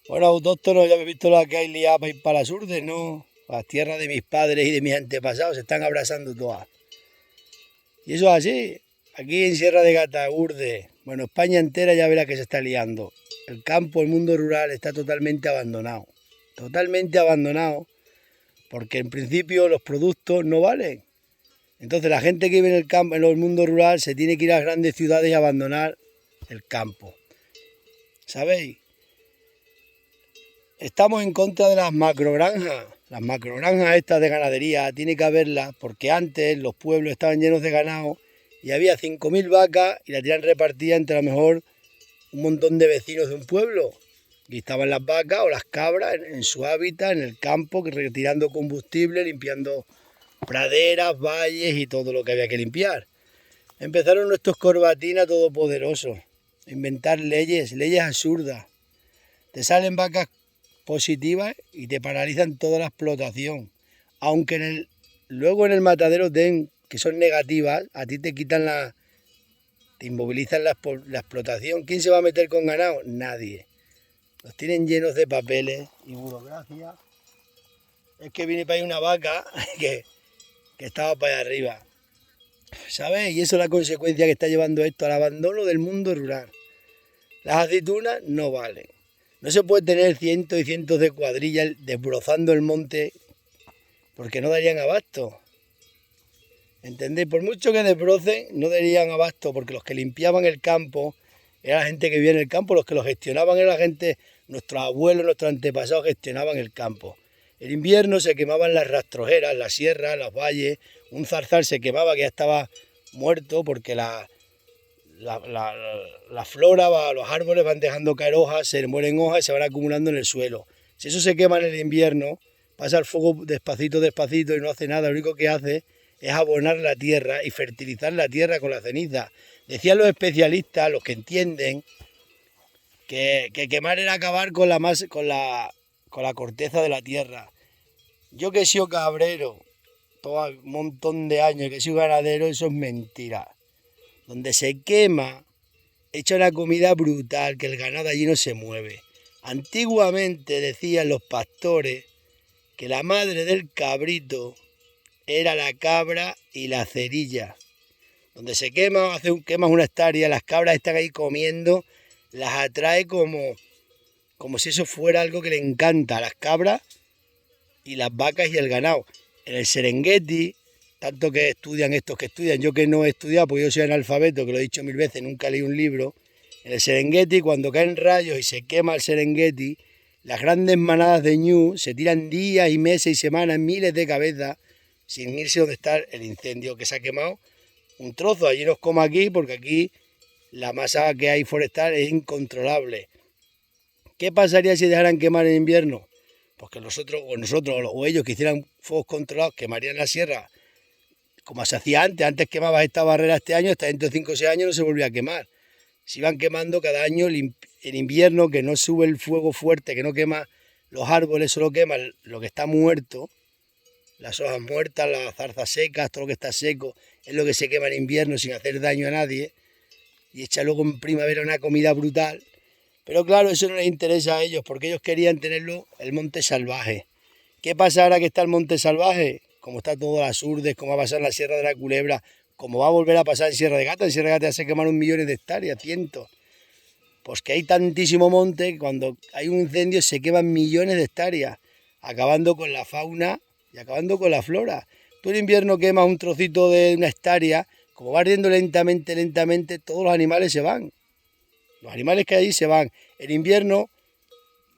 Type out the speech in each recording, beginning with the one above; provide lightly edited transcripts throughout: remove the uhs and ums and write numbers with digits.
Bueno, autóctonos, ya habéis visto la que hay liada para ir para las urdes, ¿no? Las tierras de mis padres y de mis antepasados se están abrazando todas. Y eso es así. Aquí en Sierra de Gata, Urde, bueno, España entera ya verá que se está liando. El campo, el mundo rural está totalmente abandonado. Totalmente abandonado. Porque en principio los productos no valen. Entonces la gente que vive en el campo, en el mundo rural, se tiene que ir a las grandes ciudades y abandonar el campo. ¿Sabéis? Estamos en contra de las macrogranjas. Las macrogranjas estas de ganadería, tiene que haberlas porque antes los pueblos estaban llenos de ganado y había 5.000 vacas y las tenían repartidas entre a lo mejor un montón de vecinos de un pueblo. Y estaban las vacas o las cabras en su hábitat, en el campo, retirando combustible, limpiando praderas, valles y todo lo que había que limpiar. Empezaron nuestros corbatinas todopoderosos a inventar leyes absurdas. Te salen vacas positivas y te paralizan toda la explotación. Aunque luego en el matadero den que son negativas, a ti te quitan te inmovilizan la explotación. ¿Quién se va a meter con ganado? Nadie. Los tienen llenos de papeles y burocracia. Es que viene para ahí una vaca que estaba para allá arriba. ¿Sabes? Y eso es la consecuencia que está llevando esto al abandono del mundo rural. Las aceitunas no valen. No se puede tener cientos y cientos de cuadrillas desbrozando el monte porque no darían abasto. ¿Entendéis? Por mucho que desbrocen, no darían abasto porque los que limpiaban el campo era la gente que vivía en el campo, los que lo gestionaban era la gente, nuestros abuelos, nuestros antepasados gestionaban el campo. En invierno se quemaban las rastrojeras, las sierras, los valles, un zarzal se quemaba que ya estaba muerto porque la flora, los árboles van dejando caer hojas, se mueren hojas y se van acumulando en el suelo. Si eso se quema en el invierno, pasa el fuego despacito, despacito y no hace nada, lo único que hace es abonar la tierra y fertilizar la tierra con la ceniza. Decían los especialistas, los que entienden, que quemar era acabar con la corteza de la tierra. Yo que he sido cabrero, todo un montón de años, que he sido ganadero, eso es mentira. Donde se quema, echa una comida brutal, que el ganado allí no se mueve. Antiguamente decían los pastores que la madre del cabrito era la cabra y la cerilla. Donde se quema, quemas una hectárea, las cabras están ahí comiendo, las atrae como si eso fuera algo que le encanta a las cabras y las vacas y el ganado. En el Serengeti, tanto que estudian estos que estudian, yo que no he estudiado, porque yo soy analfabeto, que lo he dicho 1000 veces, nunca leí un libro. En el Serengeti, cuando caen rayos y se quema el Serengeti, las grandes manadas de ñu se tiran días y meses y semanas, miles de cabezas, sin irse donde está el incendio que se ha quemado. Un trozo, allí nos como aquí, porque aquí la masa que hay forestal es incontrolable. ¿Qué pasaría si dejaran quemar en invierno? Pues que nosotros o ellos que hicieran fuegos controlados, quemarían la sierra como se hacía antes quemabas esta barrera este año, hasta dentro de 5 o 6 años no se volvía a quemar. Se iban quemando cada año en invierno, que no sube el fuego fuerte, que no quema los árboles, solo quema lo que está muerto, las hojas muertas, las zarzas secas, todo lo que está seco, es lo que se quema en invierno sin hacer daño a nadie, y echa luego en primavera una comida brutal. Pero claro, eso no les interesa a ellos, porque ellos querían tenerlo el monte salvaje. ¿Qué pasa ahora que está el monte salvaje? Como está todo las urdes, como va a pasar en la Sierra de la Culebra, como va a volver a pasar en Sierra de Gata. En Sierra de Gata ya se quemaron millones de hectáreas, cientos. Pues que hay tantísimo monte que cuando hay un incendio se queman millones de hectáreas, acabando con la fauna y acabando con la flora. Tú en invierno quemas un trocito de una hectárea, como va ardiendo lentamente, lentamente, todos los animales se van. Los animales que hay se van. En invierno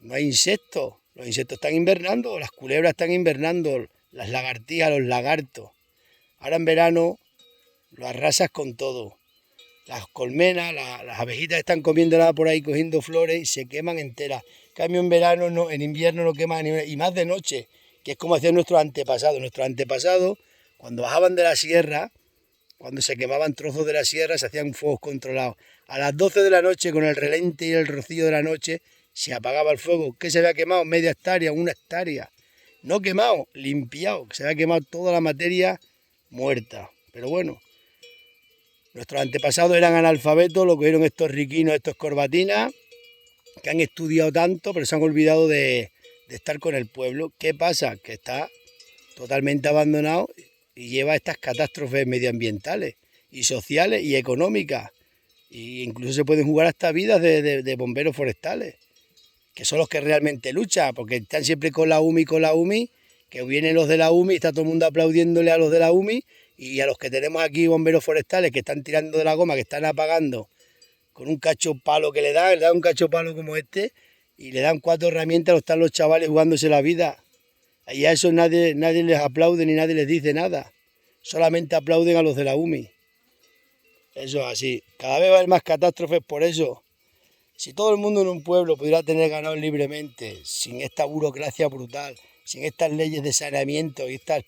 no hay insectos. Los insectos están invernando, las culebras están invernando, las lagartijas, los lagartos. Ahora en verano lo arrasas con todo. Las colmenas, las abejitas están comiendo nada por ahí, cogiendo flores y se queman enteras. En cambio en verano, no, en invierno no queman, y más de noche, que es como hacían nuestros antepasados. Nuestros antepasados, cuando bajaban de la sierra, cuando se quemaban trozos de la sierra, se hacían fuegos controlados. A las 12 de la noche, con el relente y el rocío de la noche, se apagaba el fuego. ¿Qué se había quemado? Media hectárea, una hectárea. No quemado, limpiado, que se había quemado toda la materia muerta. Pero bueno, nuestros antepasados eran analfabetos, lo cogieron estos riquinos, estos corbatinas, que han estudiado tanto, pero se han olvidado de estar con el pueblo. ¿Qué pasa? Que está totalmente abandonado y lleva estas catástrofes medioambientales y sociales y económicas. E incluso se pueden jugar hasta vidas de bomberos forestales, que son los que realmente luchan, porque están siempre con la UMI, que vienen los de la UMI, está todo el mundo aplaudiéndole a los de la UMI, y a los que tenemos aquí bomberos forestales que están tirando de la goma, que están apagando con un cacho palo que le dan un cacho palo como este, y le dan 4 herramientas, están los chavales jugándose la vida. Y a eso nadie les aplaude ni nadie les dice nada. Solamente aplauden a los de la UMI. Eso es así. Cada vez va a haber más catástrofes por eso. Si todo el mundo en un pueblo pudiera tener ganado libremente, sin esta burocracia brutal, sin estas leyes de saneamiento y estas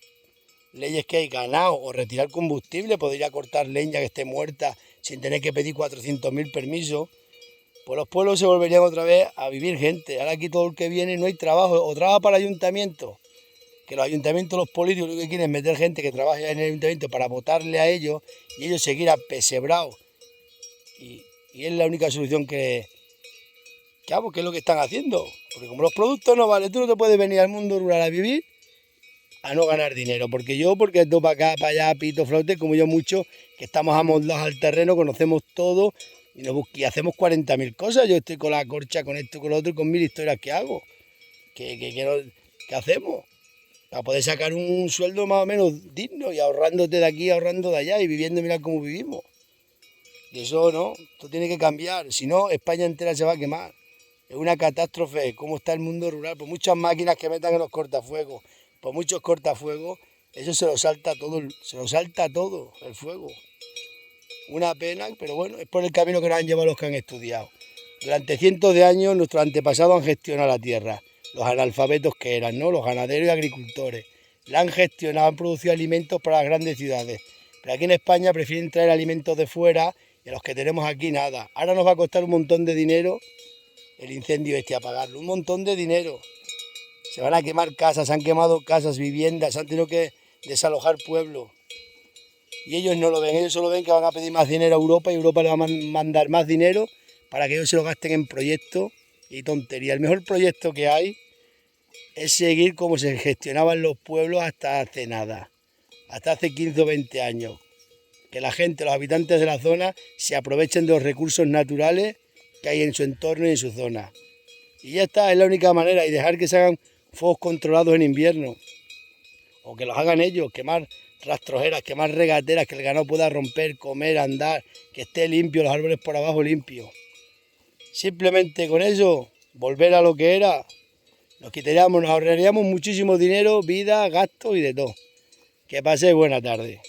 leyes que hay ganado, o retirar combustible, podría cortar leña que esté muerta sin tener que pedir 400.000 permisos, pues los pueblos se volverían otra vez a vivir gente. Ahora aquí todo el que viene no hay trabajo, o trabaja para el ayuntamiento, que los ayuntamientos, los políticos, lo que quieren es meter gente que trabaje en el ayuntamiento para votarle a ellos y ellos seguir apesebrados. Y es la única solución que es lo que están haciendo. Porque como los productos no valen, tú no te puedes venir al mundo rural a vivir a no ganar dinero. Porque esto para acá, para allá, pito, flaute, como yo muchos, que estamos amoldados al terreno, conocemos todo y hacemos 40.000 cosas. Yo estoy con la corcha, con esto, con lo otro, y con 1.000 historias que hago. ¿Qué hacemos? Para poder sacar un sueldo más o menos digno y ahorrándote de aquí, ahorrando de allá y viviendo, mira cómo vivimos. Y eso no, esto tiene que cambiar. Si no, España entera se va a quemar. Es una catástrofe cómo está el mundo rural. Por muchas máquinas que metan en los cortafuegos, por muchos cortafuegos, eso se lo salta todo el fuego. Una pena, pero bueno, es por el camino que nos han llevado los que han estudiado. Durante cientos de años nuestros antepasados han gestionado la tierra. Los analfabetos que eran, ¿no? Los ganaderos y agricultores. La han gestionado, han producido alimentos para las grandes ciudades. Pero aquí en España prefieren traer alimentos de fuera y a los que tenemos aquí nada. Ahora nos va a costar un montón de dinero el incendio apagarlo, un montón de dinero. Se van a quemar casas, se han quemado casas, viviendas, han tenido que desalojar pueblos. Y ellos no lo ven, ellos solo ven que van a pedir más dinero a Europa y Europa les va a mandar más dinero para que ellos se lo gasten en proyectos y tonterías. El mejor proyecto que hay es seguir como se gestionaban los pueblos hasta hace nada, hasta hace 15 o 20 años. Que la gente, los habitantes de la zona, se aprovechen de los recursos naturales que hay en su entorno y en su zona. Y ya está, es la única manera, y dejar que se hagan fuegos controlados en invierno. O que los hagan ellos, quemar rastrojeras, quemar regateras, que el ganado pueda romper, comer, andar, que esté limpio, los árboles por abajo limpios. Simplemente con eso, volver a lo que era, nos ahorraríamos muchísimo dinero, vida, gastos y de todo. Que paséis buena tarde.